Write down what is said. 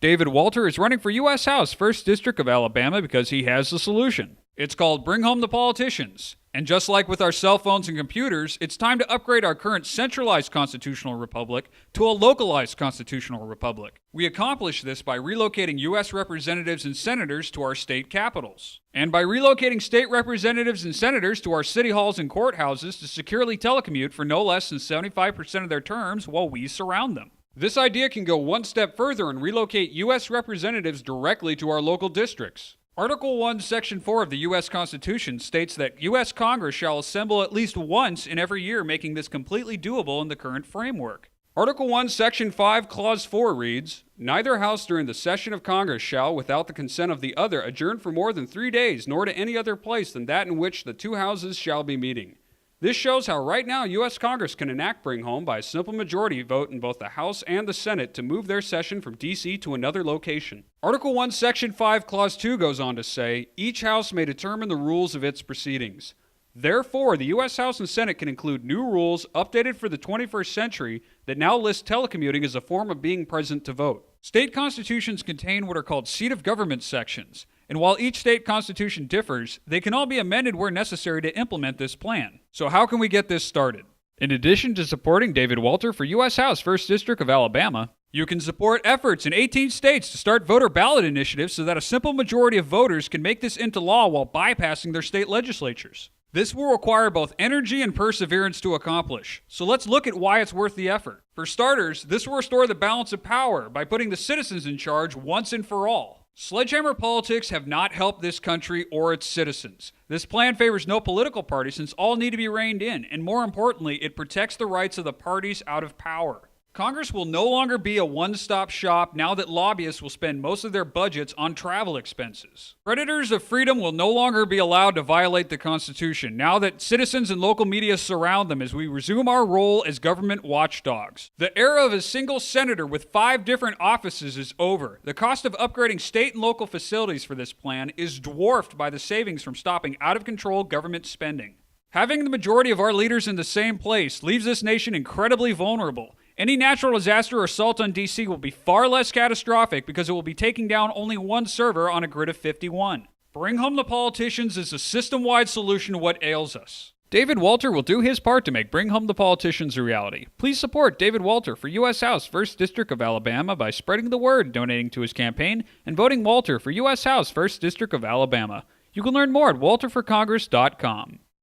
David Walter is running for U.S. House, 1st District of Alabama, because he has the solution. It's called Bring Home the Politicians. And just like with our cell phones and computers, it's time to upgrade our current centralized constitutional republic to a localized constitutional republic. We accomplish this by relocating U.S. representatives and senators to our state capitals, and by relocating state representatives and senators to our city halls and courthouses to securely telecommute for no less than 75% of their terms while we surround them. This idea can go one step further and relocate U.S. representatives directly to our local districts. Article 1, Section 4 of the U.S. Constitution states that U.S. Congress shall assemble at least once in every year, making this completely doable in the current framework. Article 1, Section 5, Clause 4 reads, "Neither House during the session of Congress shall, without the consent of the other, adjourn for more than 3 days, nor to any other place than that in which the two houses shall be meeting." This shows how right now U.S. Congress can enact Bring Home by a simple majority vote in both the House and the Senate to move their session from D.C. to another location. Article 1, Section 5, Clause 2 goes on to say, "Each House may determine the rules of its proceedings." Therefore, the U.S. House and Senate can include new rules updated for the 21st century that now list telecommuting as a form of being present to vote. State constitutions contain what are called seat of government sections, and while each state constitution differs, they can all be amended where necessary to implement this plan. So how can we get this started? In addition to supporting David Walter for U.S. House, 1st District of Alabama, you can support efforts in 18 states to start voter ballot initiatives so that a simple majority of voters can make this into law while bypassing their state legislatures. This will require both energy and perseverance to accomplish, so let's look at why it's worth the effort. For starters, this will restore the balance of power by putting the citizens in charge once and for all. Sledgehammer politics have not helped this country or its citizens. This plan favors no political party since all need to be reined in, and more importantly, it protects the rights of the parties out of power. Congress will no longer be a one-stop shop now that lobbyists will spend most of their budgets on travel expenses. Predators of freedom will no longer be allowed to violate the Constitution now that citizens and local media surround them as we resume our role as government watchdogs. The era of a single senator with 5 different offices is over. The cost of upgrading state and local facilities for this plan is dwarfed by the savings from stopping out-of-control government spending. Having the majority of our leaders in the same place leaves this nation incredibly vulnerable. Any natural disaster or assault on D.C. will be far less catastrophic because it will be taking down only one server on a grid of 51. Bring Home the Politicians is a system-wide solution to what ails us. David Walter will do his part to make Bring Home the Politicians a reality. Please support David Walter for U.S. House, 1st District of Alabama by spreading the word, donating to his campaign, and voting Walter for U.S. House, 1st District of Alabama. You can learn more at walterforcongress.com.